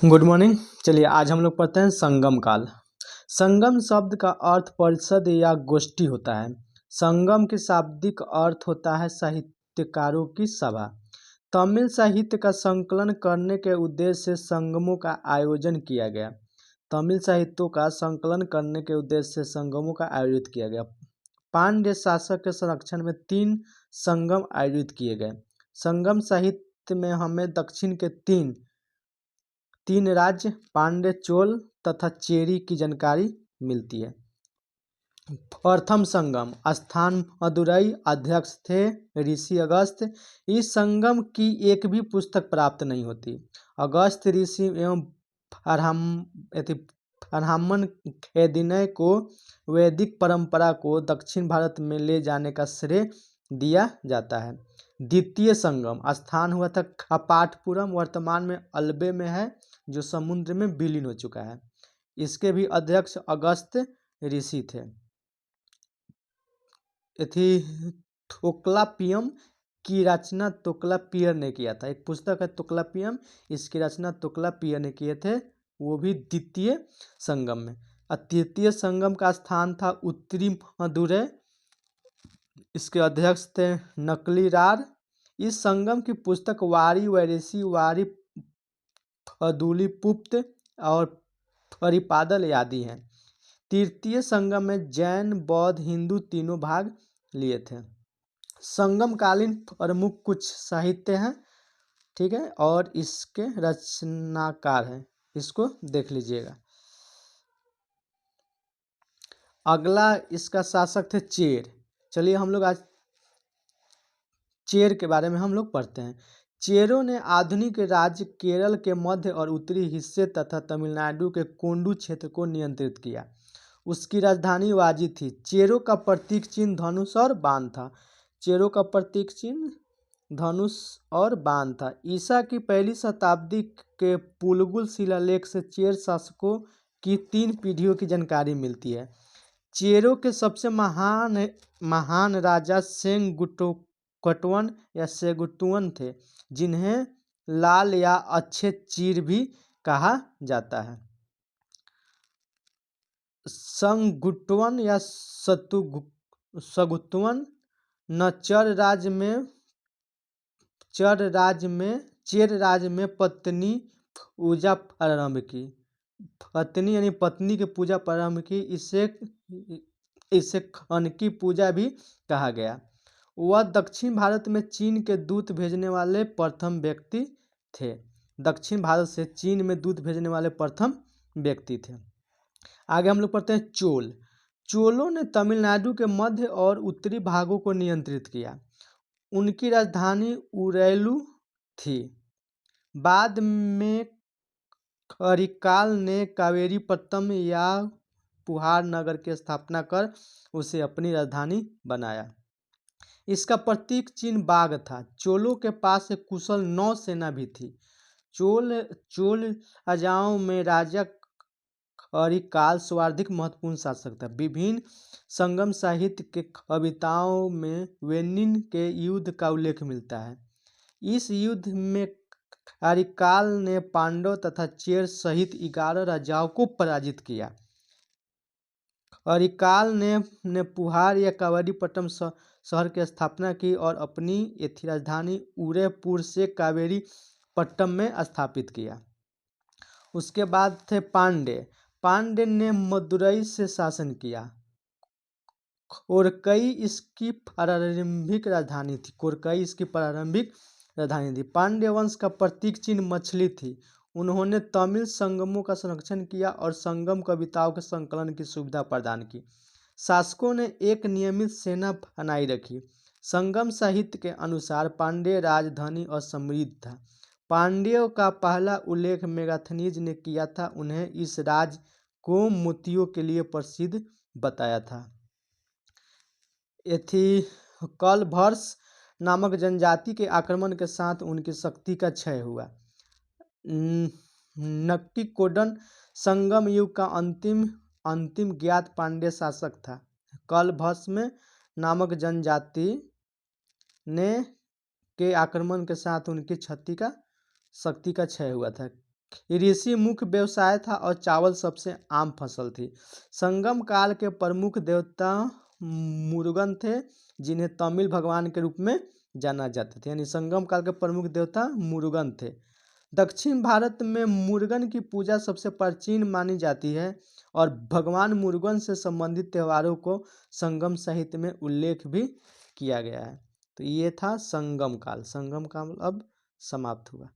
Good morning. चलिए आज हम लोग पढ़ते हैं संगम काल। संगम शब्द का अर्थ परिषद या गोष्ठी होता है। संगम की शाब्दिक अर्थ होता है साहित्यकारों की सभा। तमिल साहित्य का संकलन करने के उद्देश्य से संगमों का आयोजन किया गया। तमिल साहित्यों का संकलन करने के उद्देश्य से संगमों का आयोजित किया गया। पांड्य शासक के संरक्षण में 3 संगम आयोजित किए गए। संगम साहित्य में हमें दक्षिण के तीन राज्य पांड्य, चोल तथा चेरी की जानकारी मिलती है। प्रथम संगम स्थान मदुरई, अध्यक्ष थे ऋषि अगस्त्य। इस संगम की एक भी पुस्तक प्राप्त नहीं होती। अगस्त्य ऋषि एवं ब्राह्मण खेदिनय को वैदिक परंपरा को दक्षिण भारत में ले जाने का श्रेय दिया जाता है। द्वितीय संगम स्थान हुआ था कपाटपुरम, वर्तमान में अल्बे में है, जो समुद्र में विलीन हो चुका है। इसके भी अध्यक्ष अगस्त्य ऋषि थे। तोक्लापियम की रचना तोक्लापियर ने किया था। एक पुस्तक है तोक्लापियम, इसकी रचना तोक्लापियर ने किए थे, वो भी द्वितीय संगम में। तृतीय संगम का स्थान था उत्तरी मदुरै, इसके अध्यक्ष थे नकलीरार। इस संगम की पुस्तक वारी वैरेसी, वारी फदुलीपुप्त और परिपादल आदि हैं। तृतीय संगम में जैन, बौद्ध, हिंदू तीनों भाग लिए थे। संगमकालीन प्रमुख कुछ साहित्य हैं, ठीक है, और इसके रचनाकार हैं, इसको देख लीजिएगा। अगला इसका शासक थे चेर। चलिए हम लोग आज चेर के बारे में हम लोग पढ़ते हैं। चेरों ने आधुनिक राज्य केरल के मध्य और उत्तरी हिस्से तथा तमिलनाडु के कोंडू क्षेत्र को नियंत्रित किया। उसकी राजधानी वाजी थी। चेरों का प्रतीक चिन्ह धनुष और बाण था। चेरों का प्रतीक चिन्ह धनुष और बाण था। ईसा की पहली शताब्दी के पुलगुल शिलालेख से चेर शासकों की 3 पीढ़ियों की जानकारी मिलती है। चेरों के सबसे महान राजा सेंगुटुवन या सेगुटुवन थे, जिन्हें लाल या अच्छे चीर भी कहा जाता है। संगुटुवन या सगुटुवन न चेर राज्य में पत्नी पूजा प्रारंभ की। पत्नी यानी पत्नी की पूजा प्रारंभ की। इसे खनकी पूजा भी कहा गया। वह दक्षिण भारत में चीन के दूत भेजने वाले प्रथम व्यक्ति थे। दक्षिण भारत से चीन में दूत भेजने वाले प्रथम व्यक्ति थे। आगे हम लोग पढ़ते हैं चोल। चोलों ने तमिलनाडु के मध्य और उत्तरी भागों को नियंत्रित किया। उनकी राजधानी उरैलू थी। बाद में करिकाल ने कावेरीपट्टम या पुहार नगर की स्थापना कर उसे अपनी राजधानी बनाया। इसका प्रतीक चिन्ह बाघ था। चोलों के पास एक कुशल नौसेना भी थी। चोल राजाओं में राजा करिकाल सर्वाधिक महत्वपूर्ण शासक था। विभिन्न संगम साहित्य के कविताओं में वेनिन के युद्ध का उल्लेख मिलता है। इस युद्ध में करिकाल ने पांडव तथा चेर सहित 11 राजाओं को पराजित किया। करिकाल ने पुहार या कावेरीपट्टम शहर की स्थापना की और अपनी राजधानी उदयपुर से कावेरीपट्टम में स्थापित किया। उसके बाद थे पांड्य। पांड्य ने मदुरई से शासन किया। कोरकई इसकी प्रारंभिक राजधानी थी। पांड्य वंश का प्रतीक चिन्ह मछली थी। उन्होंने तमिल संगमों का संरक्षण किया और संगम कविताओं के संकलन की सुविधा प्रदान की। शासकों ने एक नियमित सेना बनाई रखी। संगम साहित्य के अनुसार पांड्य राज धनी और समृद्ध था। पांड्यों का पहला उल्लेख मेगास्थनीज ने किया था। उन्हें इस राज को मोतियों के लिए प्रसिद्ध बताया था। एथिकलभर्स नामक जनजाति के आक्रमण के साथ उनकी शक्ति का क्षय हुआ। नक्टिकोडन संगम युग का अंतिम ज्ञात पांड्य शासक था। कलभस्म नामक जनजाति के आक्रमण के साथ उनकी शक्ति का क्षय हुआ था। कृषि मुख्य व्यवसाय था और चावल सबसे आम फसल थी। संगम काल के प्रमुख देवता मुरुगन थे, जिन्हें तमिल भगवान के रूप में जाना जाता था। यानी संगम काल के प्रमुख देवता मुरुगन थे। दक्षिण भारत में मुरुगन की पूजा सबसे प्राचीन मानी जाती है और भगवान मुरुगन से संबंधित त्योहारों को संगम साहित्य में उल्लेख भी किया गया है। तो ये था संगम काल। संगम काल अब समाप्त हुआ।